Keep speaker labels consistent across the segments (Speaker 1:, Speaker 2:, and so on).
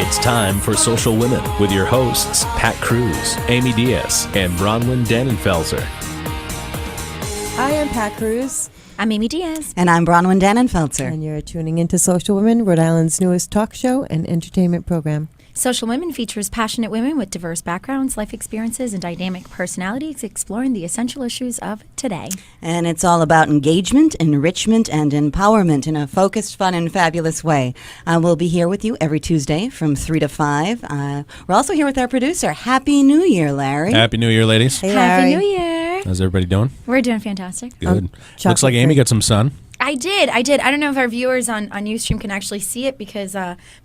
Speaker 1: It's time for Social Women with your hosts, Pat Cruz, Amy Diaz, and Bronwyn Dannenfelser.
Speaker 2: Hi, I'm Pat Cruz.
Speaker 3: I'm Amy Diaz.
Speaker 4: And I'm Bronwyn Dannenfelser.
Speaker 2: And you're tuning into Social Women, Rhode Island's newest talk show and entertainment program.
Speaker 3: Social Women features passionate women with diverse backgrounds, life experiences, and dynamic personalities exploring the essential issues of today.
Speaker 4: And it's all about engagement, enrichment, and empowerment in a focused, fun, and fabulous way. We'll be here with you every Tuesday from 3 to 5. We're also here with our producer. Happy New Year, Larry.
Speaker 5: Happy New Year, ladies.
Speaker 2: Hey,
Speaker 3: Happy
Speaker 2: Larry.
Speaker 3: New Year.
Speaker 5: How's everybody doing?
Speaker 3: We're doing fantastic.
Speaker 5: Good. Looks like Amy got some sun.
Speaker 3: I did. I don't know if our viewers on Ustream can actually see it because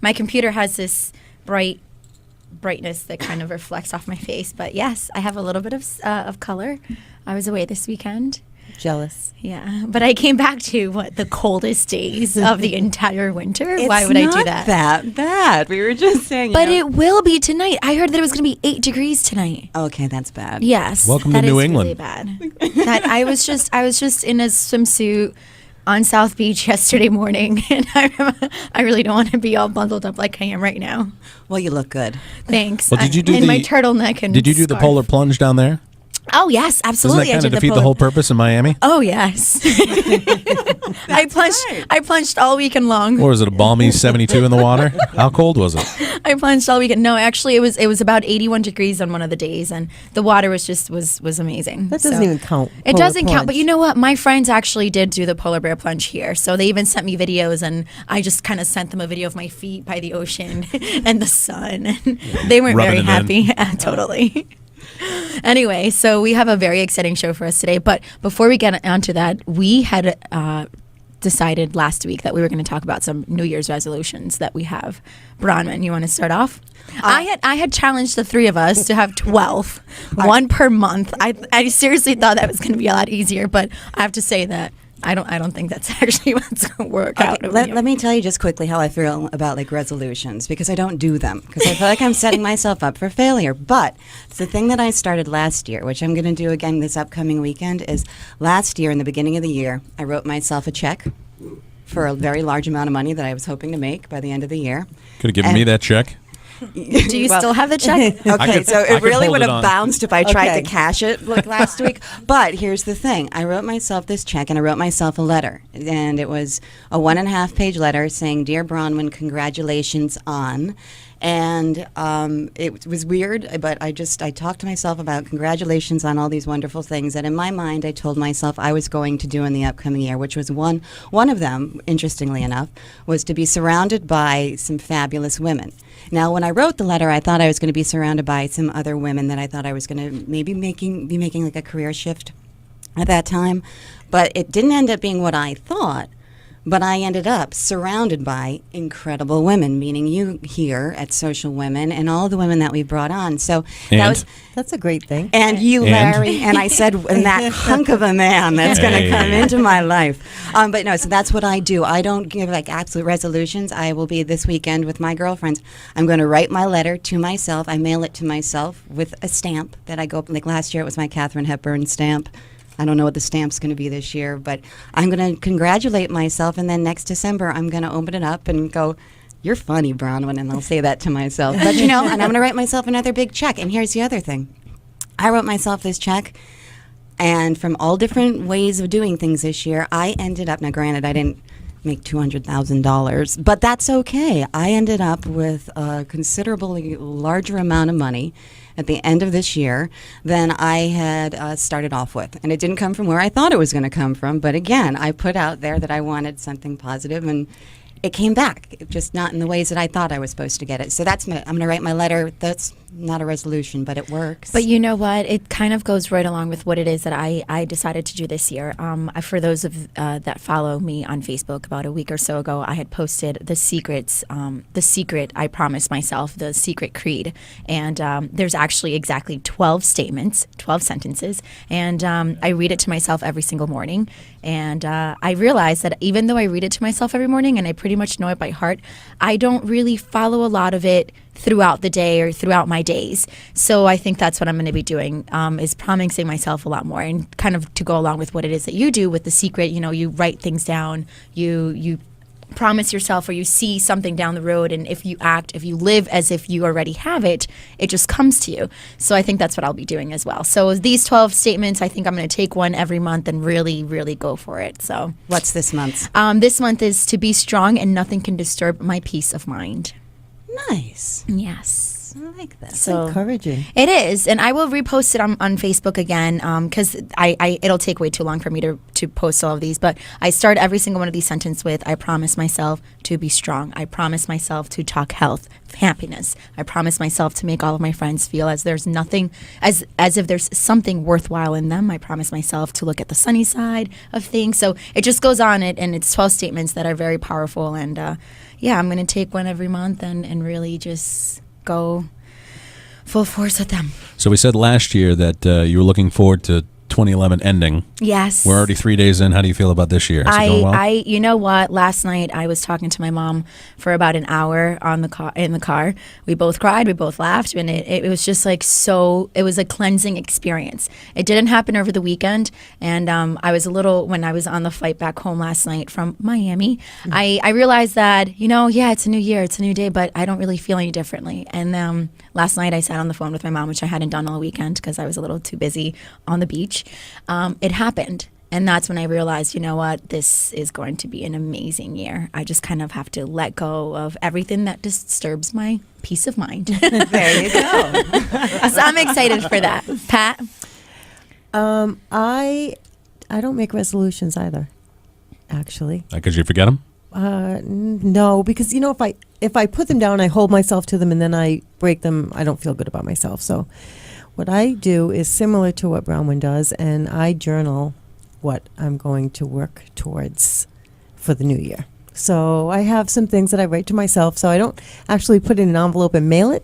Speaker 3: my computer has this brightness that kind of reflects off my face. But yes, I have a little bit of color. I was away this weekend.
Speaker 2: Jealous.
Speaker 3: Yeah, but I came back to the coldest days of the entire winter. Why would I do that?
Speaker 4: It's not that bad. We were just saying.
Speaker 3: But it will be tonight. I heard that it was going to be 8 degrees tonight.
Speaker 4: Okay, that's bad.
Speaker 3: Yes.
Speaker 5: Welcome
Speaker 3: that
Speaker 5: to New
Speaker 3: is
Speaker 5: England.
Speaker 3: Really bad. That I was just in a swimsuit on South Beach yesterday morning, and I really don't want to be all bundled up like I am right now.
Speaker 4: Well, you look good.
Speaker 3: Thanks.
Speaker 5: Well, did you do
Speaker 3: my turtleneck and
Speaker 5: Did you do the
Speaker 3: scarf.
Speaker 5: polar plunge down there?
Speaker 3: Oh yes, absolutely.
Speaker 5: Doesn't that kind
Speaker 3: I
Speaker 5: of
Speaker 3: did
Speaker 5: defeat the whole purpose in Miami?
Speaker 3: Oh yes. I plunged all weekend long.
Speaker 5: Or was it a balmy 72 in the water? How cold was it?
Speaker 3: I plunged all weekend. No, actually, it was about 81 degrees on one of the days, and the water was amazing.
Speaker 2: That doesn't even count.
Speaker 3: It
Speaker 2: Polar
Speaker 3: doesn't count, but
Speaker 2: plunge.
Speaker 3: you know what? My friends actually did do the polar bear plunge here, so they even sent me videos, and I just kind of sent them a video of my feet by the ocean and the sun. And they weren't
Speaker 5: Rubbing
Speaker 3: very
Speaker 5: them in.
Speaker 3: happy. Totally. Anyway, so we have a very exciting show for us today, but before we get onto that, we had decided last week that we were going to talk about some New Year's resolutions that we have. Bronwyn, you want to start off? I had challenged the three of us to have 12, one per month. I seriously thought that was going to be a lot easier, but I have to say that I don't think that's actually what's going to work out.
Speaker 4: Let me tell you just quickly how I feel about resolutions, because I don't do them, because I feel like I'm setting myself up for failure. But it's the thing that I started last year, which I'm going to do again this upcoming weekend, is last year in the beginning of the year, I wrote myself a check for a very large amount of money that I was hoping to make by the end of the year.
Speaker 5: Could have given me that check.
Speaker 3: Do you still have the check?
Speaker 4: Okay, so
Speaker 5: I
Speaker 4: it
Speaker 5: could
Speaker 4: really
Speaker 5: hold
Speaker 4: would
Speaker 5: it
Speaker 4: have
Speaker 5: on.
Speaker 4: bounced if I tried
Speaker 2: Okay.
Speaker 4: to cash it like last week. But here's the thing. I wrote myself this check, and I wrote myself a letter. And it was a 1.5-page letter saying, "Dear Bronwyn, congratulations on." And it was weird, but I talked to myself about congratulations on all these wonderful things. And in my mind, I told myself I was going to do in the upcoming year, which was one of them, interestingly enough, was to be surrounded by some fabulous women. Now, when I wrote the letter, I thought I was going to be surrounded by some other women that I thought I was going to maybe be making like a career shift at that time. But it didn't end up being what I thought. But I ended up surrounded by incredible women, meaning you here at Social Women and all the women that we brought on. So that was,
Speaker 2: That's a great thing.
Speaker 4: and you,
Speaker 5: And?
Speaker 4: Larry, and I said, and that hunk of a man that's going to
Speaker 5: Hey.
Speaker 4: come into my life. But no, so that's what I do. I don't give like absolute resolutions. I will be this weekend with my girlfriends. I'm going to write my letter to myself. I mail it to myself with a stamp that I go, like last year it was my Katharine Hepburn stamp. I don't know what the stamp's going to be this year, but I'm going to congratulate myself, and then next December I'm going to open it up and go, "You're funny, Bronwyn," and I'll say that to myself. But and I'm going to write myself another big check. And here's the other thing. I wrote myself this check, and from all different ways of doing things this year, I ended up, now granted I didn't make $200,000, but that's okay. I ended up with a considerably larger amount of money at the end of this year than I had started off with. And it didn't come from where I thought it was going to come from, but again, I put out there that I wanted something positive, and it came back, just not in the ways that I thought I was supposed to get it. So I'm going to write my letter. That's not a resolution, but it works.
Speaker 3: But you know what? It kind of goes right along with what it is that I decided to do this year. For those of that follow me on Facebook, about a week or so ago, I had posted the secret I promised myself, the secret creed. And there's actually exactly 12 statements, 12 sentences. And I read it to myself every single morning. And I realized that even though I read it to myself every morning and I pretty much know it by heart, I don't really follow a lot of it throughout the day or throughout my days. So I think that's what I'm going to be doing, is promising myself a lot more, and kind of to go along with what it is that you do with The Secret. You know, you write things down, you promise yourself or you see something down the road, and if you live as if you already have it, it just comes to you. So I think that's what I'll be doing as well. So these 12 statements, I think I'm going to take one every month and really, really go for it. So
Speaker 4: What's this month?
Speaker 3: this month is to be strong and nothing can disturb my peace of mind.
Speaker 4: Nice.
Speaker 3: Yes.
Speaker 4: I like that.
Speaker 3: So
Speaker 2: Encouraging.
Speaker 3: it is, and I will repost it on Facebook again because it'll take way too long for me to post all of these. But I start every single one of these sentences with, I promise myself to be strong. I promise myself to talk health, happiness. I promise myself to make all of my friends feel as there's nothing, as if there's something worthwhile in them. I promise myself to look at the sunny side of things. So it just goes on, and it's 12 statements that are very powerful. And yeah, I'm going to take one every month and really just go full force with them.
Speaker 5: So we said last year that you were looking forward to 2011 ending.
Speaker 3: Yes.
Speaker 5: We're already 3 days in. How do you feel about this year? Is it going well?
Speaker 3: You know what? Last night I was talking to my mom for about an hour in the car. We both cried, we both laughed, and it was just like it was a cleansing experience. It didn't happen over the weekend, and I was a little, when I was on the flight back home last night from Miami, I realized that, yeah, it's a new year, it's a new day, but I don't really feel any differently. And last night I sat on the phone with my mom, which I hadn't done all weekend because I was a little too busy on the beach. It happened. And that's when I realized, you know what, this is going to be an amazing year. I just kind of have to let go of everything that disturbs my peace of mind.
Speaker 4: There you go.
Speaker 3: So I'm excited for that. Pat?
Speaker 2: I don't make resolutions either, actually.
Speaker 5: Because you forget them?
Speaker 2: No, because if I put them down, I hold myself to them, and then I break them. I don't feel good about myself. So what I do is similar to what Bronwyn does, and I journal what I'm going to work towards for the new year. So I have some things that I write to myself. So I don't actually put it in an envelope and mail it,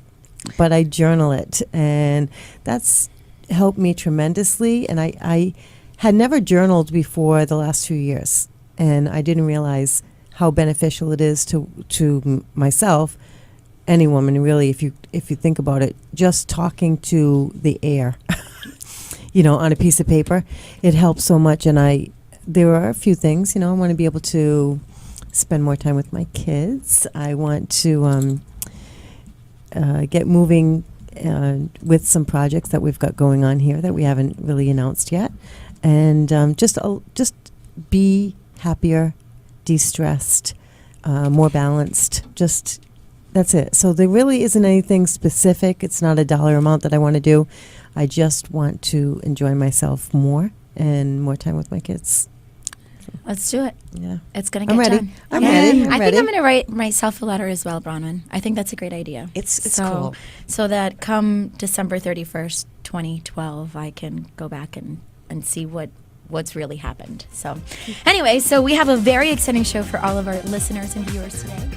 Speaker 2: but I journal it, and that's helped me tremendously. And I had never journaled before the last few years, and I didn't realize how beneficial it is to myself, any woman really, if you think about it, just talking to the air, on a piece of paper, it helps so much. And there are a few things, I want to be able to spend more time with my kids. I want to get moving with some projects that we've got going on here that we haven't really announced yet, and just be happier, de-stressed, more balanced. Just that's it. So there really isn't anything specific. It's not a dollar amount that I want to do. I just want to enjoy myself more and more time with my kids.
Speaker 3: Let's do it.
Speaker 2: Yeah.
Speaker 3: It's going to
Speaker 2: I'm
Speaker 3: get
Speaker 2: ready.
Speaker 3: done.
Speaker 2: I'm
Speaker 3: Yeah.
Speaker 2: ready.
Speaker 3: I think I'm going to write myself a letter as well, Bronwyn. I think that's a great idea.
Speaker 4: It's cool.
Speaker 3: So that come December 31st, 2012, I can go back and see what's really happened. So anyway, so we have a very exciting show for all of our listeners and viewers today.